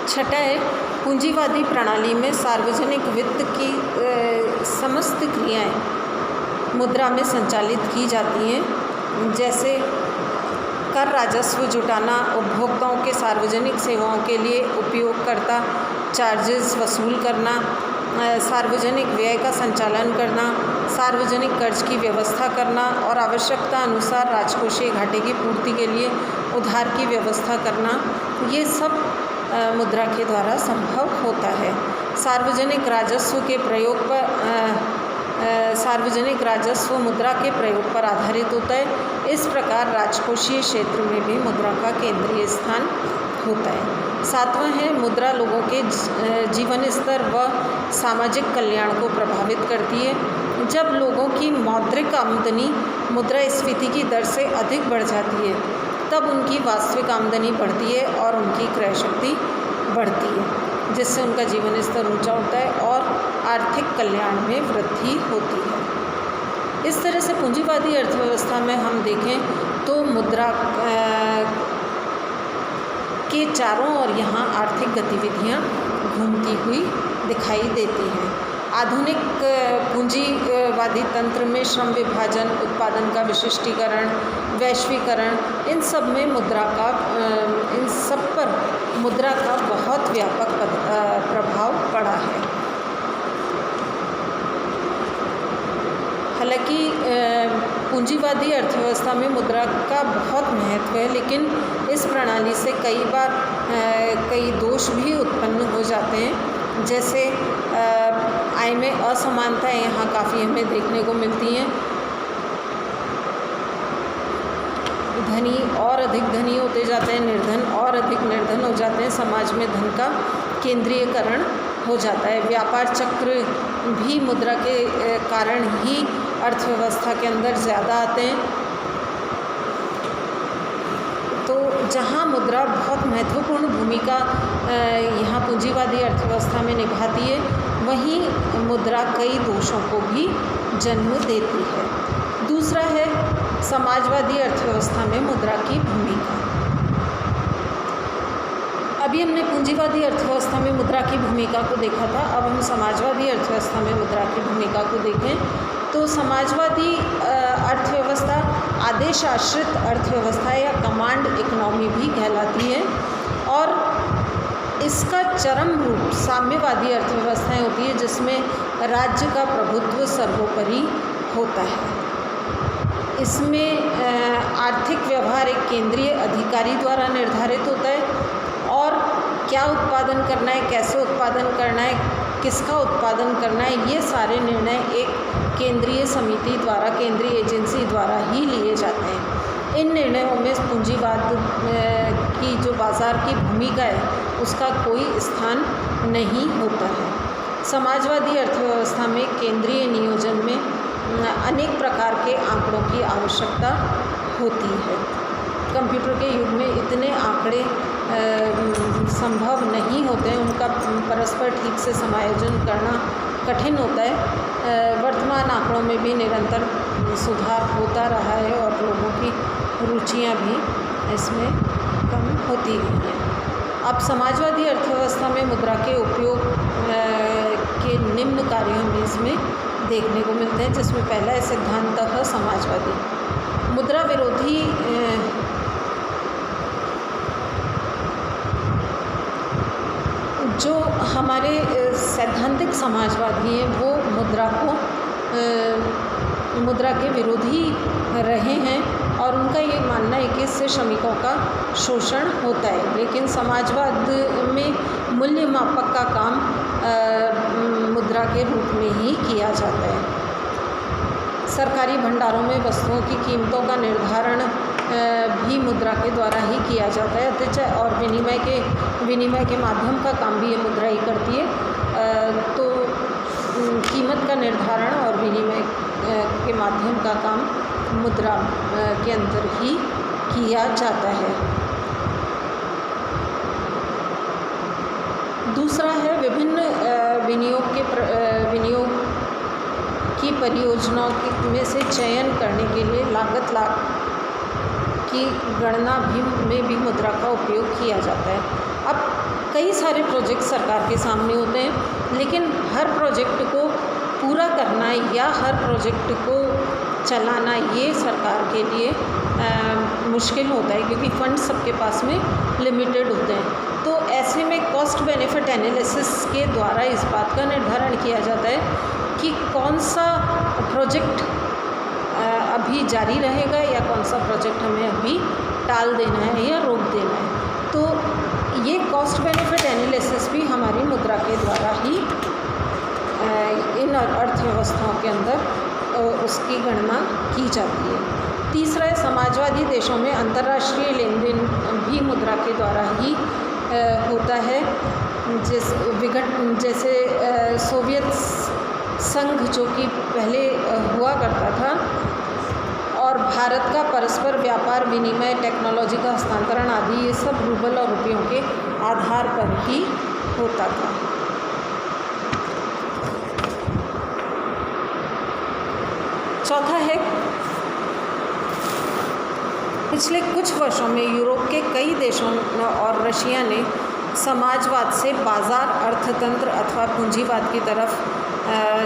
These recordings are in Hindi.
छठा है, पूंजीवादी प्रणाली में सार्वजनिक वित्त की समस्त क्रियाएं मुद्रा में संचालित की जाती हैं, जैसे कर राजस्व जुटाना, उपभोक्ताओं के सार्वजनिक सेवाओं के लिए उपयोगकर्ता चार्जेस वसूल करना, सार्वजनिक व्यय का संचालन करना, सार्वजनिक कर्ज की व्यवस्था करना और आवश्यकता अनुसार राजकोषीय घाटे की पूर्ति के लिए उधार की व्यवस्था करना, ये सब मुद्रा के द्वारा संभव होता है। सार्वजनिक राजस्व मुद्रा के प्रयोग पर आधारित होता है। इस प्रकार राजकोषीय क्षेत्र में भी मुद्रा का केंद्रीय स्थान होता है। सातवां है, मुद्रा लोगों के जीवन स्तर व सामाजिक कल्याण को प्रभावित करती है। जब लोगों की मौद्रिक आमदनी मुद्रास्फीति की दर से अधिक बढ़ जाती है, तब उनकी वास्तविक आमदनी बढ़ती है और उनकी क्रय शक्ति बढ़ती है, जिससे उनका जीवन स्तर ऊंचा होता है और आर्थिक कल्याण में वृद्धि होती है। इस तरह से पूंजीवादी अर्थव्यवस्था में हम देखें तो मुद्रा के चारों ओर यहाँ आर्थिक गतिविधियाँ घूमती हुई दिखाई देती हैं। आधुनिक पूंजीवादी तंत्र में श्रम विभाजन, उत्पादन का विशिष्टीकरण, वैश्वीकरण, इन सब पर मुद्रा का बहुत व्यापक प्रभाव पड़ा है। हालांकि पूंजीवादी अर्थव्यवस्था में मुद्रा का बहुत महत्व है, लेकिन इस प्रणाली से कई बार कई दोष भी उत्पन्न हो जाते हैं, जैसे आय में असमानताएं यहाँ काफ़ी हमें देखने को मिलती हैं। धनी और अधिक धनी होते जाते हैं, निर्धन और अधिक निर्धन हो जाते हैं, समाज में धन का केंद्रीयकरण हो जाता है। व्यापार चक्र भी मुद्रा के कारण ही अर्थव्यवस्था के अंदर ज़्यादा आते हैं। तो जहाँ मुद्रा बहुत महत्वपूर्ण भूमिका यहाँ पूंजीवादी अर्थव्यवस्था में निभाती है, वहीं मुद्रा कई दोषों को भी जन्म देती है। दूसरा है समाजवादी अर्थव्यवस्था में मुद्रा की भूमिका। अभी हमने पूंजीवादी अर्थव्यवस्था में मुद्रा की भूमिका को देखा था, अब हम समाजवादी अर्थव्यवस्था में मुद्रा की भूमिका को देखें तो समाजवादी अर्थव्यवस्था आदेश आश्रित अर्थव्यवस्था या कमांड इकोनॉमी भी कहलाती है, और इसका चरम रूप साम्यवादी अर्थव्यवस्थाएं होती है, जिसमें राज्य का प्रभुत्व सर्वोपरि होता है। इसमें आर्थिक व्यवहार एक केंद्रीय अधिकारी द्वारा निर्धारित होता है, और क्या उत्पादन करना है, कैसे उत्पादन करना है, किसका उत्पादन करना है, ये सारे निर्णय एक केंद्रीय समिति द्वारा, केंद्रीय एजेंसी द्वारा ही लिए जाते हैं। इन निर्णयों में पूंजीवाद की जो बाज़ार की भूमिका है, उसका कोई स्थान नहीं होता है। समाजवादी अर्थव्यवस्था में केंद्रीय नियोजन में अनेक प्रकार के आंकड़ों की आवश्यकता होती है। कंप्यूटर के युग में इतने आंकड़े संभव नहीं होते हैं, उनका परस्पर ठीक से समायोजन करना कठिन होता है। वर्तमान आंकड़ों में भी निरंतर सुधार होता रहा है और लोगों की रुचियां भी इसमें कम होती गई हैं। अब समाजवादी अर्थव्यवस्था में मुद्रा के उपयोग के निम्न कार्यों में इसमें देखने को मिलते हैं, जिसमें पहला है सिद्धांततः समाजवादी। मुद्रा विरोधी जो हमारे सैद्धांतिक समाजवादी हैं, वो मुद्रा के विरोधी रहे हैं, और उनका ये मानना है कि इससे श्रमिकों का शोषण होता है। लेकिन समाजवाद में मूल्य मापक का काम मुद्रा के रूप में ही किया जाता है। सरकारी भंडारों में वस्तुओं की कीमतों का निर्धारण भी मुद्रा के द्वारा ही किया जाता है, अतः और विनिमय के माध्यम का काम भी ये मुद्रा ही करती है। तो कीमत का निर्धारण और विनिमय के माध्यम का काम मुद्रा के अंदर ही किया जाता है। दूसरा है विभिन्न विनियोग की परियोजनाओं में से चयन करने के लिए लागत की गणना में भी मुद्रा का उपयोग किया जाता है। अब कई सारे प्रोजेक्ट सरकार के सामने होते हैं, लेकिन हर प्रोजेक्ट को पूरा करना या हर प्रोजेक्ट को चलाना ये सरकार के लिए मुश्किल होता है, क्योंकि फंड सबके पास में लिमिटेड होते हैं। तो ऐसे में कॉस्ट बेनिफिट एनालिसिस के द्वारा इस बात का निर्धारण किया जाता है कि कौन सा प्रोजेक्ट अभी जारी रहेगा या कौन सा प्रोजेक्ट हमें अभी टाल देना है या रोक देना है। तो ये कॉस्ट बेनिफिट एनालिसिस भी हमारी मुद्रा के द्वारा ही इन अर्थव्यवस्थाओं के अंदर उसकी गणना की जाती है। तीसरा है, समाजवादी देशों में अंतर्राष्ट्रीय लेन देन भी मुद्रा के द्वारा ही होता है। जैसे सोवियत संघ जो कि पहले हुआ करता था, और भारत का परस्पर व्यापार विनिमय, टेक्नोलॉजी का हस्तांतरण आदि ये सब रूबल और रुपयों के आधार पर ही होता था। चौथा है, पिछले कुछ वर्षों में यूरोप के कई देशों और रशिया ने समाजवाद से बाज़ार अर्थतंत्र अथवा पूंजीवाद की तरफ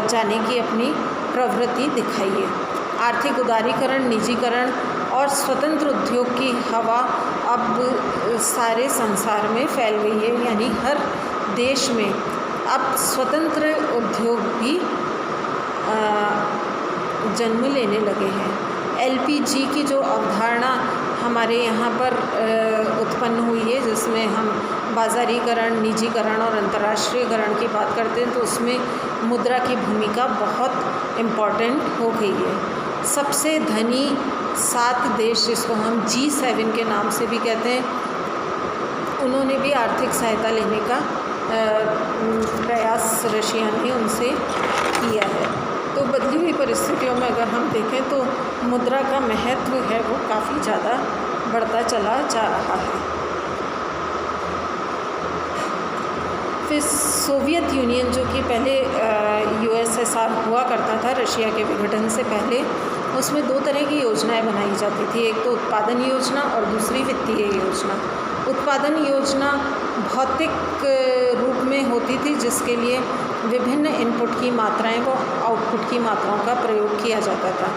जाने की अपनी प्रवृत्ति दिखाई है। आर्थिक उदारीकरण, निजीकरण और स्वतंत्र उद्योग की हवा अब सारे संसार में फैल गई है, यानी हर देश में अब स्वतंत्र उद्योग भी जन्म लेने लगे हैं। एलपीजी की जो अवधारणा हमारे यहाँ पर उत्पन्न हुई है, जिसमें हम बाज़ारीकरण, निजीकरण और अंतर्राष्ट्रीयकरण की बात करते हैं, तो उसमें मुद्रा की भूमिका बहुत इम्पॉर्टेंट हो गई है। सबसे धनी 7 देश, जिसको हम G7 के नाम से भी कहते हैं, उन्होंने भी आर्थिक सहायता लेने का प्रयास रशिया ने उनसे किया है। तो बदली हुई परिस्थितियों में अगर हम देखें तो मुद्रा का महत्व है वो काफ़ी ज़्यादा बढ़ता चला जा रहा है। फिर सोवियत यूनियन, जो कि पहले यूएसएसआर हुआ करता था रशिया के विघटन से पहले, उसमें 2 तरह की योजनाएं बनाई जाती थी। एक तो उत्पादन योजना और दूसरी वित्तीय योजना। उत्पादन योजना भौतिक रूप में होती थी, जिसके लिए विभिन्न इनपुट की मात्राएं व आउटपुट की मात्राओं का प्रयोग किया जाता था।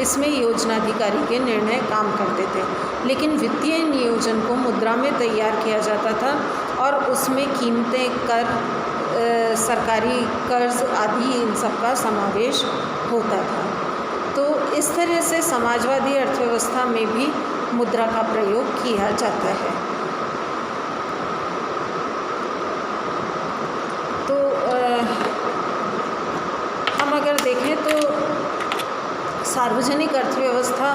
इसमें योजनाधिकारी के निर्णय काम करते थे। लेकिन वित्तीय नियोजन को मुद्रा में तैयार किया जाता था और उसमें कीमतें, कर, सरकारी कर्ज आदि इन सब का समावेश होता था। तो इस तरह से समाजवादी अर्थव्यवस्था में भी मुद्रा का प्रयोग किया जाता है। तो हम अगर देखें तो सार्वजनिक अर्थव्यवस्था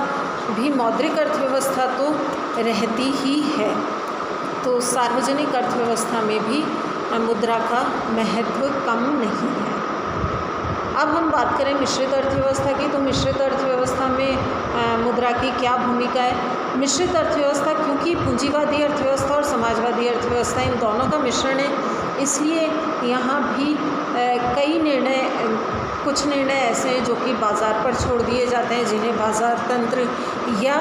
भी मौद्रिक अर्थव्यवस्था तो रहती ही है। तो सार्वजनिक अर्थव्यवस्था में भी मुद्रा का महत्व कम नहीं है। अब हम बात करें मिश्रित अर्थव्यवस्था की, तो मिश्रित अर्थव्यवस्था में मुद्रा की क्या भूमिका है। मिश्रित अर्थव्यवस्था, क्योंकि पूंजीवादी अर्थव्यवस्था और समाजवादी अर्थव्यवस्था इन दोनों का मिश्रण है, इसलिए यहाँ भी कुछ निर्णय ऐसे हैं जो कि बाज़ार पर छोड़ दिए जाते हैं, जिन्हें बाज़ार तंत्र या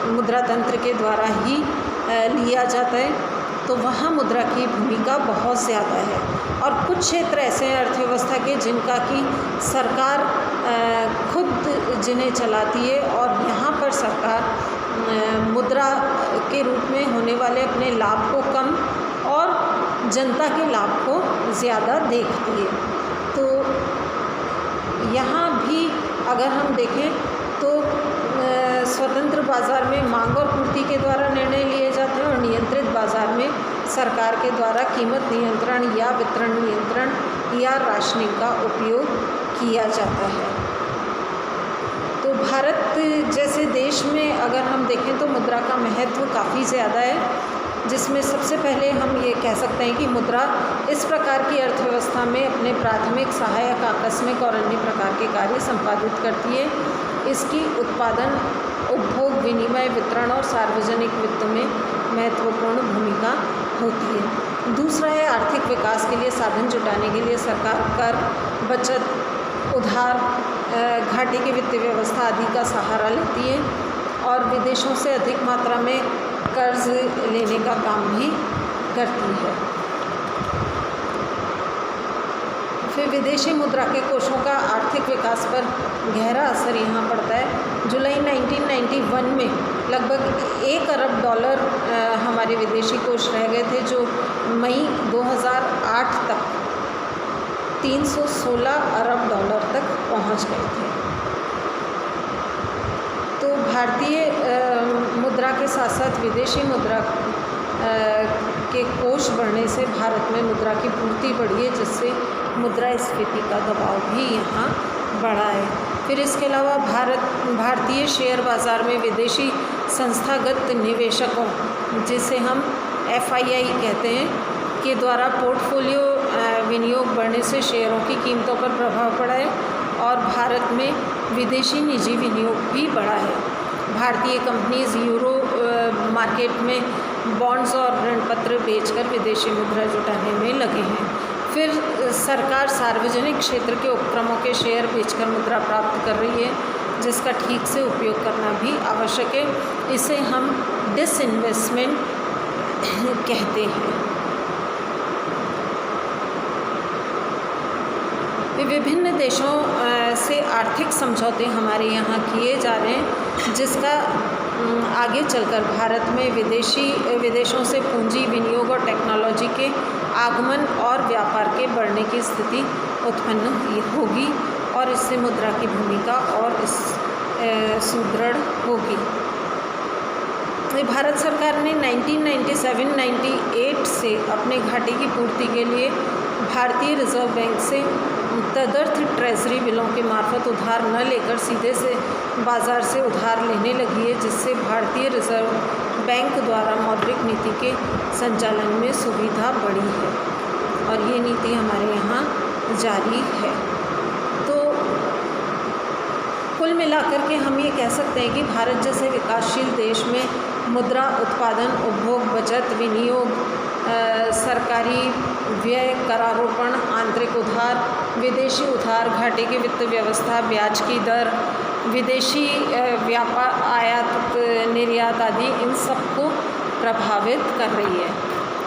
मुद्रा तंत्र के द्वारा ही लिया जाता है। तो वहाँ मुद्रा की भूमिका बहुत ज़्यादा है। और कुछ क्षेत्र ऐसे हैं अर्थव्यवस्था के जिनका कि सरकार खुद जिन्हें चलाती है, और यहाँ पर सरकार मुद्रा के रूप में होने वाले अपने लाभ को कम और जनता के लाभ को ज़्यादा देखती है। तो यहाँ भी अगर हम देखें तो स्वतंत्र बाज़ार में मांग और पूर्ति के द्वारा निर्णय लिए जाते हैं, और नियंत्रित बाज़ार में सरकार के द्वारा कीमत नियंत्रण या वितरण नियंत्रण या राशनिंग का उपयोग किया जाता है। तो भारत जैसे देश में अगर हम देखें तो मुद्रा का महत्व काफ़ी ज़्यादा है, जिसमें सबसे पहले हम ये कह सकते हैं कि मुद्रा इस प्रकार की अर्थव्यवस्था में अपने प्राथमिक, सहायक, आकस्मिक और अन्य प्रकार के कार्य संपादित करती है। इसकी उत्पादन, उपभोग, विनिमय, वितरण और सार्वजनिक वित्त में महत्वपूर्ण भूमिका होती है। दूसरा है आर्थिक विकास के लिए साधन जुटाने के लिए सरकार कर, बचत, उधार, घाटे की वित्तीय व्यवस्था आदि का सहारा लेती है। और विदेशों से अधिक मात्रा में कर्ज लेने का काम भी करती है। फिर विदेशी मुद्रा के कोषों का आर्थिक विकास पर गहरा असर यहाँ पड़ता है। जुलाई 1991 में लगभग $1 अरब हमारे विदेशी कोष रह गए थे, जो मई 2008 तक $316 अरब तक पहुँच गए थे। तो भारतीय मुद्रा के साथ साथ विदेशी मुद्रा के कोष बढ़ने से भारत में मुद्रा की पूर्ति बढ़ी है, जिससे मुद्रास्फीति का दबाव भी यहाँ बढ़ा है। फिर इसके अलावा भारतीय शेयर बाज़ार में विदेशी संस्थागत निवेशकों, जिसे हम FII कहते हैं, के द्वारा पोर्टफोलियो विनियोग बढ़ने से शेयरों की कीमतों पर प्रभाव पड़ा है और भारत में विदेशी निजी विनियोग भी बढ़ा है। भारतीय कंपनीज यूरो मार्केट में बॉन्ड्स और ऋण पत्र बेचकर विदेशी मुद्रा जुटाने में लगे हैं। फिर सरकार सार्वजनिक क्षेत्र के उपक्रमों के शेयर बेचकर मुद्रा प्राप्त कर रही है, जिसका ठीक से उपयोग करना भी आवश्यक है। इसे हम डिसइन्वेस्टमेंट कहते हैं। विभिन्न देशों से आर्थिक समझौते हमारे यहाँ किए जा रहे हैं, जिसका आगे चलकर भारत में विदेशों से पूंजी विनियोग और टेक्नोलॉजी के आगमन और व्यापार के बढ़ने की स्थिति उत्पन्न होगी और इससे मुद्रा की भूमिका और सुदृढ़ होगी। भारत सरकार ने 1997-98 से अपने घाटे की पूर्ति के लिए भारतीय रिजर्व बैंक से तदर्थ ट्रेजरी बिलों के मार्फत उधार न लेकर सीधे से बाज़ार से उधार लेने लगी है, जिससे भारतीय रिजर्व बैंक द्वारा मौद्रिक नीति के संचालन में सुविधा बढ़ी है और ये नीति हमारे यहाँ जारी है। तो कुल मिलाकर के हम ये कह सकते हैं कि भारत जैसे विकासशील देश में मुद्रा उत्पादन, उपभोग, बचत, विनियोग, सरकारी व्यय, करारोपण, आंतरिक उधार, विदेशी उधार, घाटे की वित्त व्यवस्था, ब्याज की दर, विदेशी व्यापार, आयात निर्यात आदि इन सबको प्रभावित कर रही है।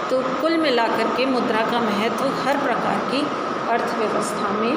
तो कुल मिलाकर के मुद्रा का महत्व हर प्रकार की अर्थव्यवस्था में